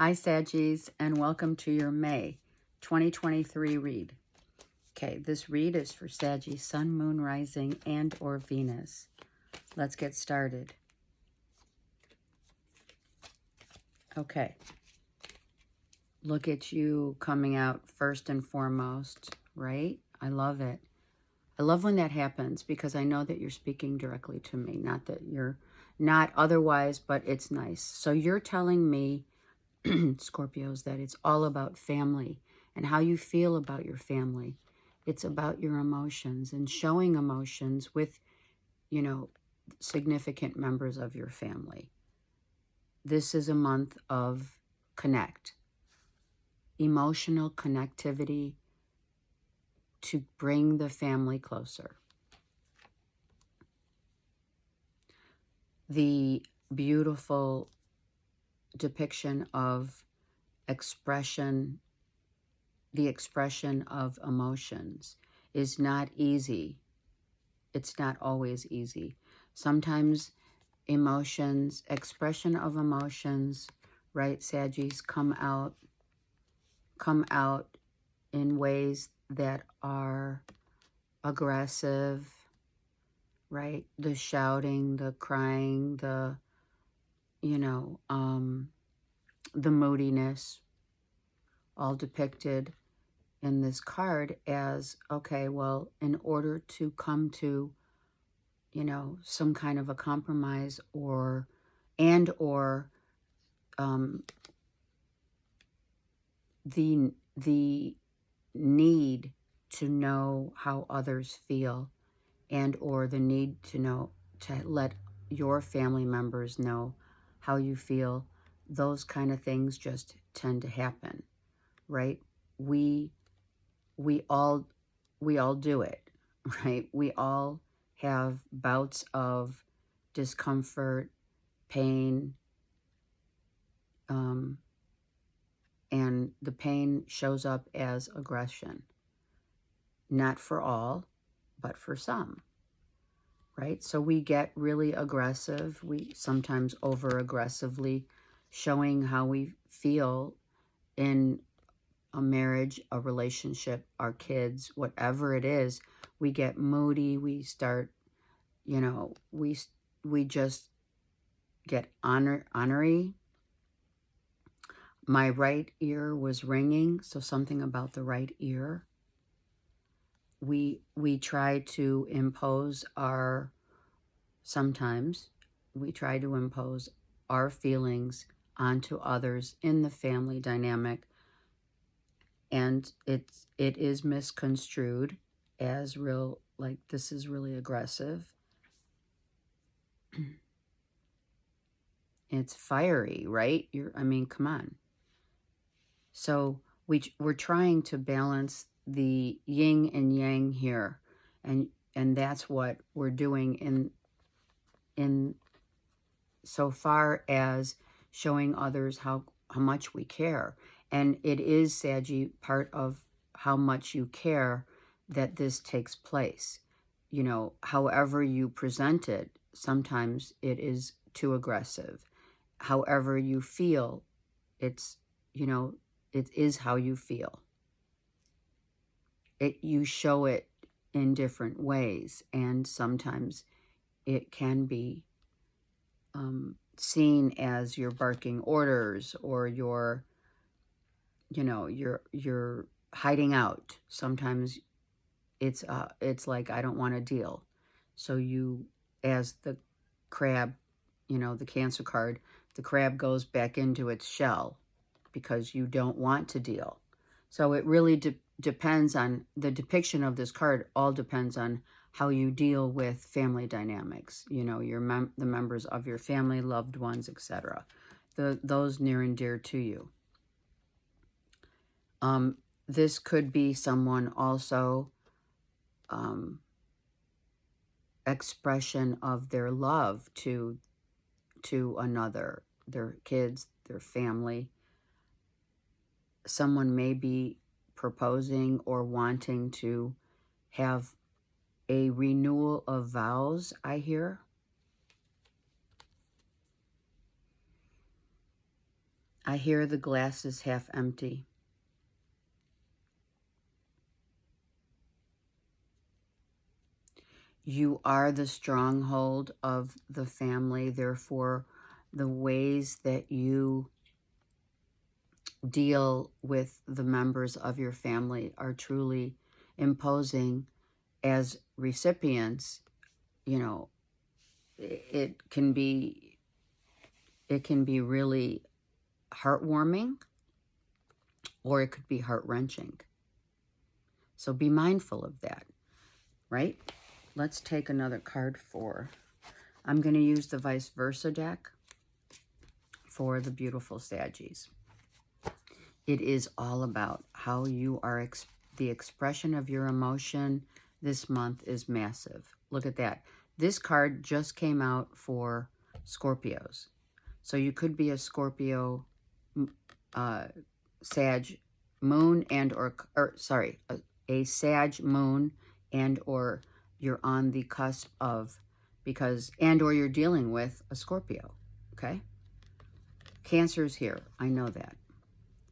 Hi, Saggies, and welcome to your May 2023 read. Okay, this read is for Saggy, Sun, Moon, Rising, and or Venus. Let's get started. Okay. Look at you coming out first and foremost, right? I love it. I love when that happens because I know that you're speaking directly to me, not that you're not otherwise, but it's nice. So you're telling me, Scorpios, that it's all about family and how you feel about your family. It's about your emotions and showing emotions with, significant members of your family. This is a month of connect, emotional connectivity to bring the family closer. The beautiful depiction of expression, the expression of emotions is not easy. It's not always easy. Sometimes emotions, expression of emotions, right, Saggies, come out in ways that are aggressive, right? The shouting, the crying, the moodiness, all depicted in this card as, okay, well, in order to come to, some kind of a compromise or the need to know how others feel and or the need to let your family members know how you feel. Those kind of things just tend to happen, right? We all do it, right? We all have bouts of discomfort, pain, and the pain shows up as aggression. Not for all, but for some, right? So we get really aggressive. We sometimes over-aggressively showing how we feel in a marriage, a relationship, our kids, whatever it is. We get moody. We start, we just get ornery. My right ear was ringing, so something about the right ear. We try to impose sometimes we try to impose our feelings onto others in the family dynamic, and it is misconstrued as real, like this is really aggressive. It's fiery, right? Come on. So we're trying to balance the yin and yang here, and that's what we're doing in so far as showing others how much we care. And it is, Saggy, part of how much you care that this takes place. However you present it, sometimes it is too aggressive. However you feel, it's, it is how you feel. You show it in different ways, and sometimes it can be seen as you're barking orders or you're hiding out. Sometimes it's like, I don't want to deal. So you, as the crab, the Cancer card, the crab goes back into its shell because you don't want to deal. So it really depends on the depiction of this card. All depends on how you deal with family dynamics, the members of your family, loved ones, etc. Those near and dear to you. This could be someone also expression of their love to another, their kids, their family. Someone may be proposing or wanting to have a renewal of vows, I hear. I hear the glass is half empty. You are the stronghold of the family. Therefore, the ways that you deal with the members of your family are truly imposing. As recipients, you know, it can be really heartwarming, or it could be heart-wrenching. So be mindful of that, right? Let's take another card for, I'm going to use the vice versa deck for the beautiful Saggies. It is all about how you are, the expression of your emotion this month is massive. Look at that. This card just came out for Scorpios. So you could be a Scorpio, Sag moon and or sorry, a Sag moon, and or you're on the cusp of, because, and or you're dealing with a Scorpio, okay? Cancer's here, I know that.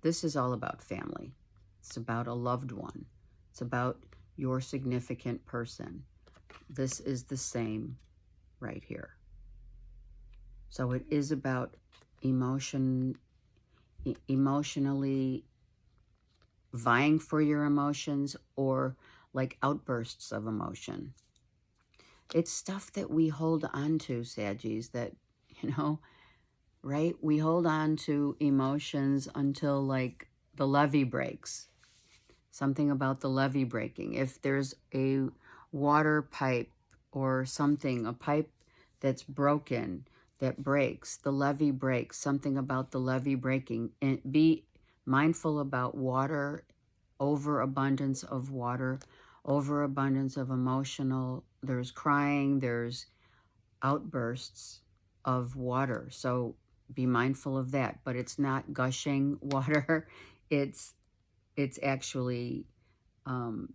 This is all about family. It's about a loved one. It's about your significant person. This is the same right here. So it is about emotionally vying for your emotions, or like outbursts of emotion. It's stuff that we hold on to, Saggies, that, you know, right? We hold on to emotions until like the levee breaks. Something about the levee breaking. If there's a water pipe or something, a pipe that's broken, that breaks, the levee breaks, something about the levee breaking. And be mindful about water, overabundance of water, overabundance of emotional, there's crying, there's outbursts of water. So be mindful of that, but it's not gushing water. It's actually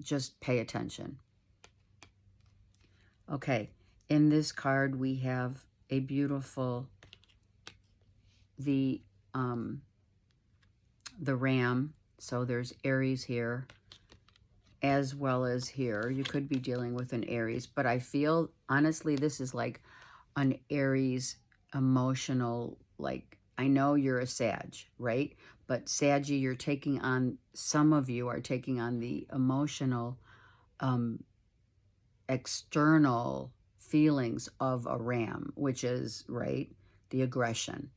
just pay attention. Okay, in this card we have a beautiful, the ram. So there's Aries here as well as here. You could be dealing with an Aries, but I feel honestly this is like an Aries emotional, like, I know you're a Sag, right? But Saggy, you're taking on, some of you are taking on the emotional, external feelings of a ram, which is, right, the aggression.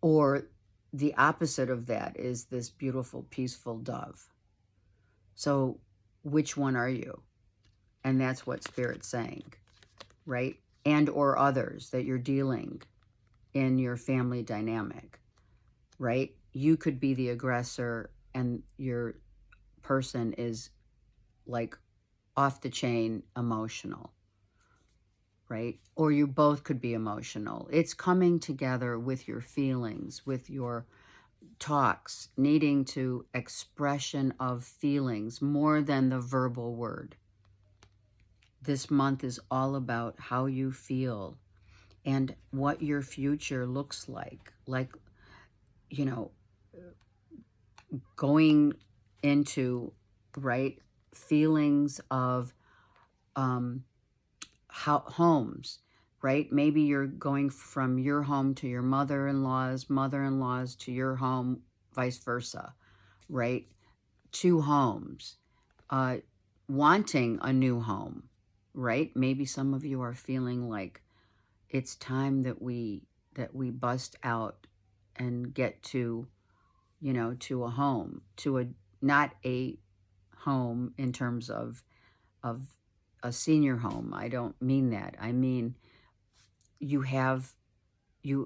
Or the opposite of that is this beautiful, peaceful dove. So which one are you? And that's what Spirit's saying, right? And or others that you're dealing in your family dynamic, right? You could be the aggressor and your person is like off the chain emotional, right? Or you both could be emotional. It's coming together with your feelings, with your talks, needing to expression of feelings more than the verbal word. This month is all about how you feel and what your future looks like, you know, going into, right, feelings of homes, right? Maybe you're going from your home to your mother-in-law's to your home, vice versa, right? Two homes, wanting a new home, right? Maybe some of you are feeling like it's time that we bust out and get to, you know, to a home, to a, not a home in terms of a senior home. I don't mean that. I mean, you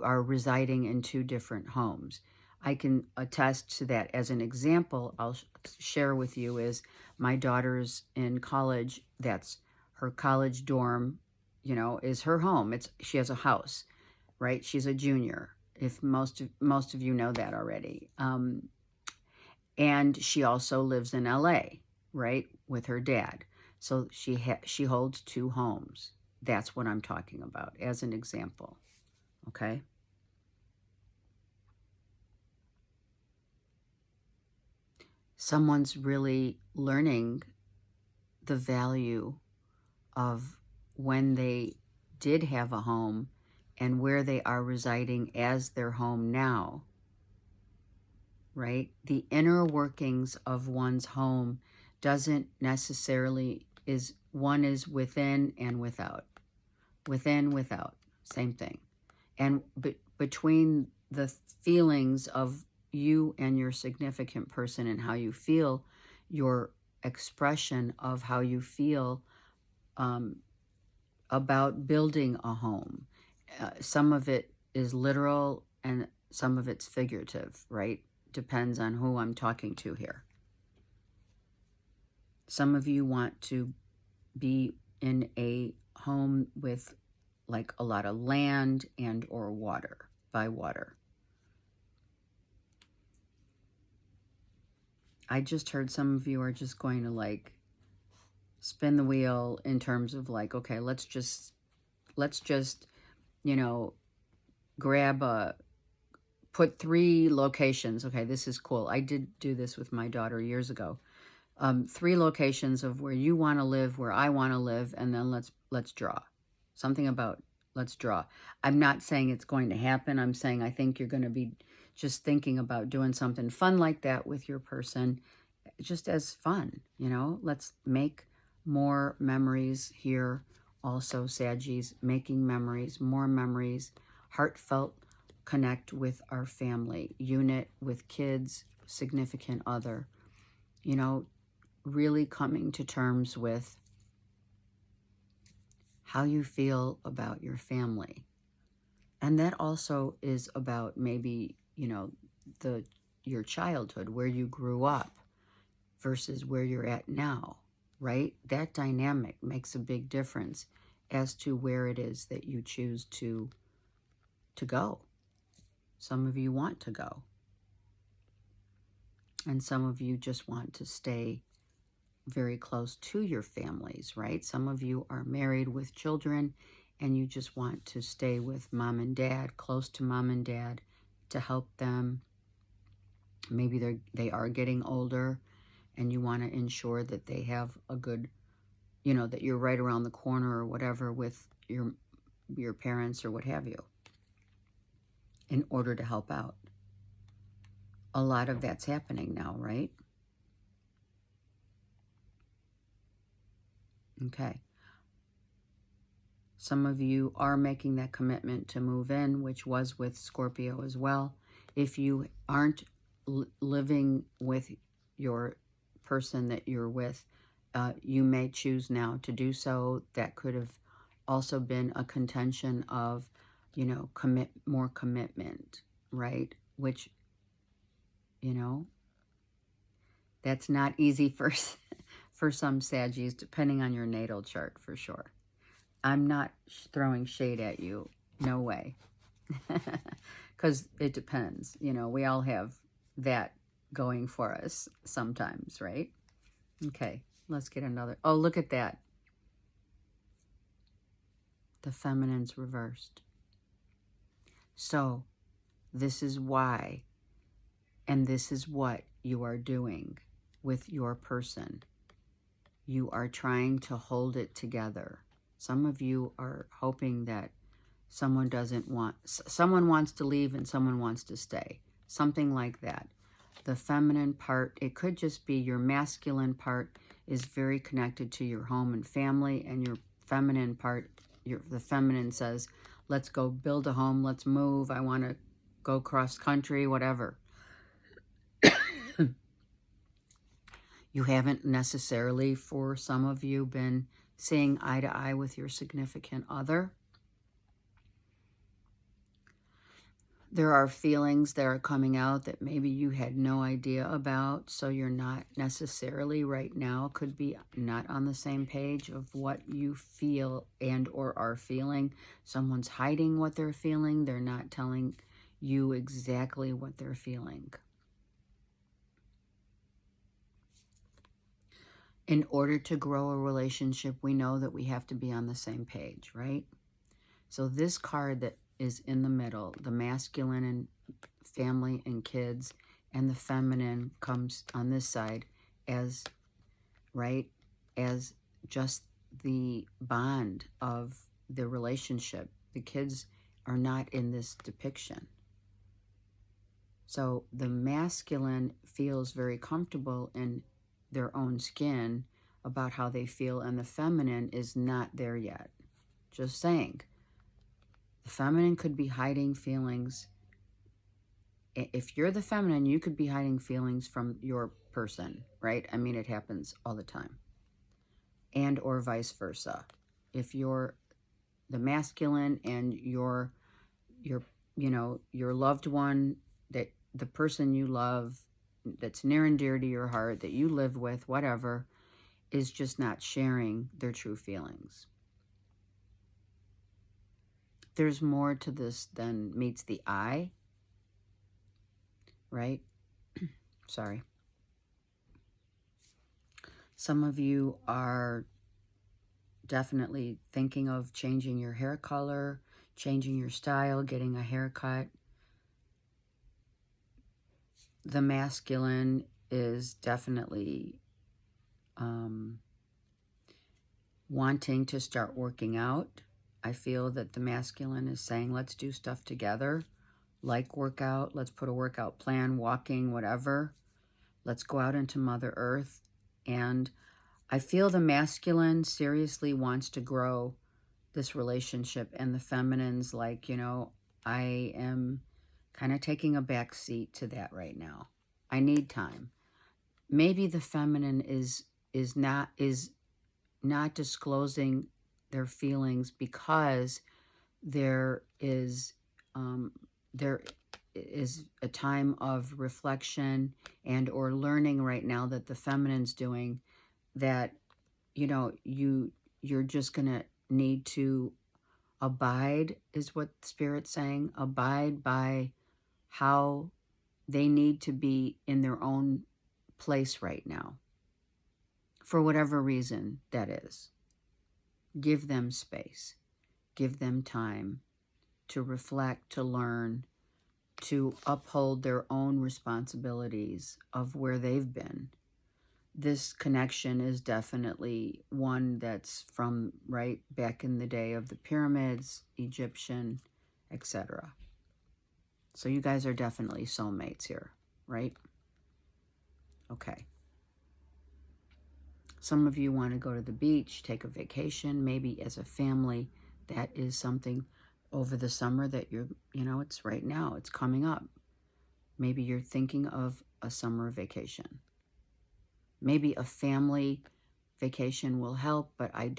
are residing in two different homes. I can attest to that. As an example, I'll share with you is my daughter's in college. That's her college dorm, you know, is her home. She has a house, right? She's a junior. If most of you know that already. And she also lives in LA, right, with her dad. So she holds two homes. That's what I'm talking about as an example, okay? someone's really learning the value of when they did have a home and where they are residing as their home now, right? The inner workings of one's home doesn't necessarily one is within and without. Within, without, same thing. And between the feelings of you and your significant person and how you feel, your expression of how you feel about building a home. Some of it is literal and some of it's figurative, right? Depends on who I'm talking to here. Some of you want to be in a home with like a lot of land and or water, by water. I just heard some of you are just going to like spin the wheel in terms of like, okay, let's just, you know, put 3 locations. Okay, this is cool. I did do this with my daughter years ago. 3 locations of where you want to live, where I want to live, and then let's draw. Something about let's draw. I'm not saying it's going to happen. I'm saying I think you're going to be just thinking about doing something fun like that with your person, just as fun, you know. Let's make more memories here. Also, Saggies, making memories, more memories, heartfelt connect with our family, unit with kids, significant other, you know, really coming to terms with how you feel about your family. And that also is about maybe, you know, your childhood, where you grew up versus where you're at now, right? That dynamic makes a big difference as to where it is that you choose to go. Some of you want to go. And some of you just want to stay very close to your families, right? Some of you are married with children and you just want to stay with mom and dad, close to mom and dad, to help them. Maybe they are getting older and you want to ensure that they have a good, you know, that you're right around the corner or whatever with your parents or what have you, in order to help out. A lot of that's happening now, right? Okay. Some of you are making that commitment to move in, which was with Scorpio as well. If you aren't living with your person that you're with, you may choose now to do so. That could have also been a contention of, you know, more commitment, right? Which, you know, that's not easy for some Saggies, depending on your natal chart, for sure. I'm not throwing shade at you. No way. Because it depends. You know, we all have that going for us sometimes, right? Okay, let's get another. Oh, look at that. The feminine's reversed. So, this is why, and this is what you are doing with your person. You are trying to hold it together. Some of you are hoping that someone wants to leave and someone wants to stay. Something like that. The feminine part, it could just be your masculine part is very connected to your home and family, and your feminine part, the feminine says, let's go build a home, let's move, I want to go cross country, whatever. You haven't necessarily, for some of you, been seeing eye to eye with your significant other. There are feelings that are coming out that maybe you had no idea about, so you're not necessarily right now, could be not on the same page of what you feel and or are feeling. Someone's hiding what they're feeling. They're not telling you exactly what they're feeling. In order to grow a relationship, we know that we have to be on the same page, right? So this card that is in the middle, the masculine and family and kids, and the feminine comes on this side as, right, as just the bond of the relationship. The kids are not in this depiction. So the masculine feels very comfortable in their own skin about how they feel, and the feminine is not there yet. Just saying. The feminine could be hiding feelings. If you're the feminine, you could be hiding feelings from your person, right? I mean, it happens all the time. And or vice versa. If you're the masculine and your loved one, that the person you love, that's near and dear to your heart, that you live with, whatever, is just not sharing their true feelings. There's more to this than meets the eye, right? Sorry. Some of you are definitely thinking of changing your hair color, changing your style, getting a haircut. The masculine is definitely wanting to start working out. I feel that the masculine is saying, let's do stuff together, like workout. Let's put a workout plan, walking, whatever. Let's go out into Mother Earth. And I feel the masculine seriously wants to grow this relationship, and the feminine's like, I am kind of taking a back seat to that right now. I need time. Maybe the feminine is not disclosing their feelings because there is a time of reflection and or learning right now that the feminine's doing, that you're just gonna need to abide, is what Spirit's saying. Abide by how they need to be in their own place right now, for whatever reason that is. Give them space. Give them time to reflect, to learn, to uphold their own responsibilities of where they've been. This connection is definitely one that's from right back in the day of the pyramids, Egyptian, etc. So you guys are definitely soulmates here, right? Okay. Some of you want to go to the beach, take a vacation, maybe as a family. That is something over the summer that it's right now, it's coming up. Maybe you're thinking of a summer vacation. Maybe a family vacation will help, but I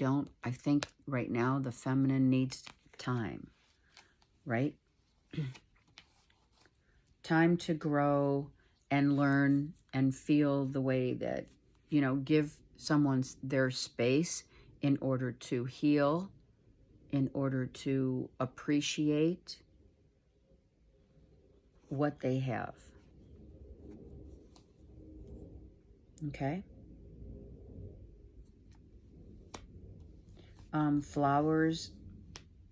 think right now the feminine needs time, right? Time to grow and learn and feel the way that, give someone their space in order to heal, in order to appreciate what they have. Okay? Flowers,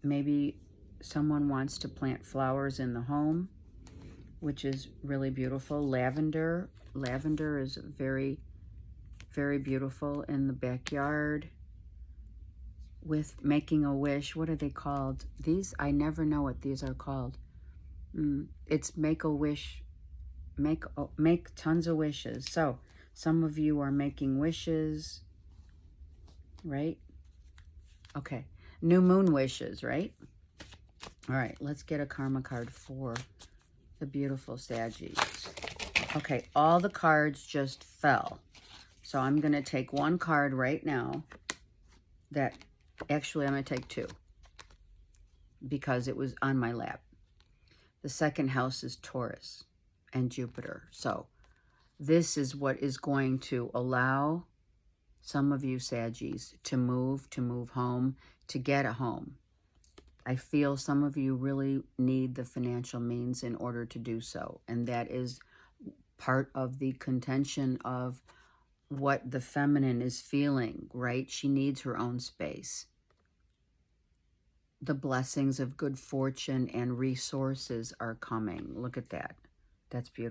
maybe someone wants to plant flowers in the home, which is really beautiful. Lavender is very, very beautiful in the backyard. With making a wish, what are they called? These, I never know what these are called. It's make a wish, make tons of wishes. So some of you are making wishes, right? Okay, new moon wishes, right? All right, let's get a karma card for the beautiful Saggies. Okay, all the cards just fell. So I'm going to take one card right now that, actually I'm going to take two because it was on my lap. The second house is Taurus and Jupiter. So this is what is going to allow some of you Saggies to move home, to get a home. I feel some of you really need the financial means in order to do so. And that is part of the contention of what the feminine is feeling, right? She needs her own space. The blessings of good fortune and resources are coming. Look at that. That's beautiful.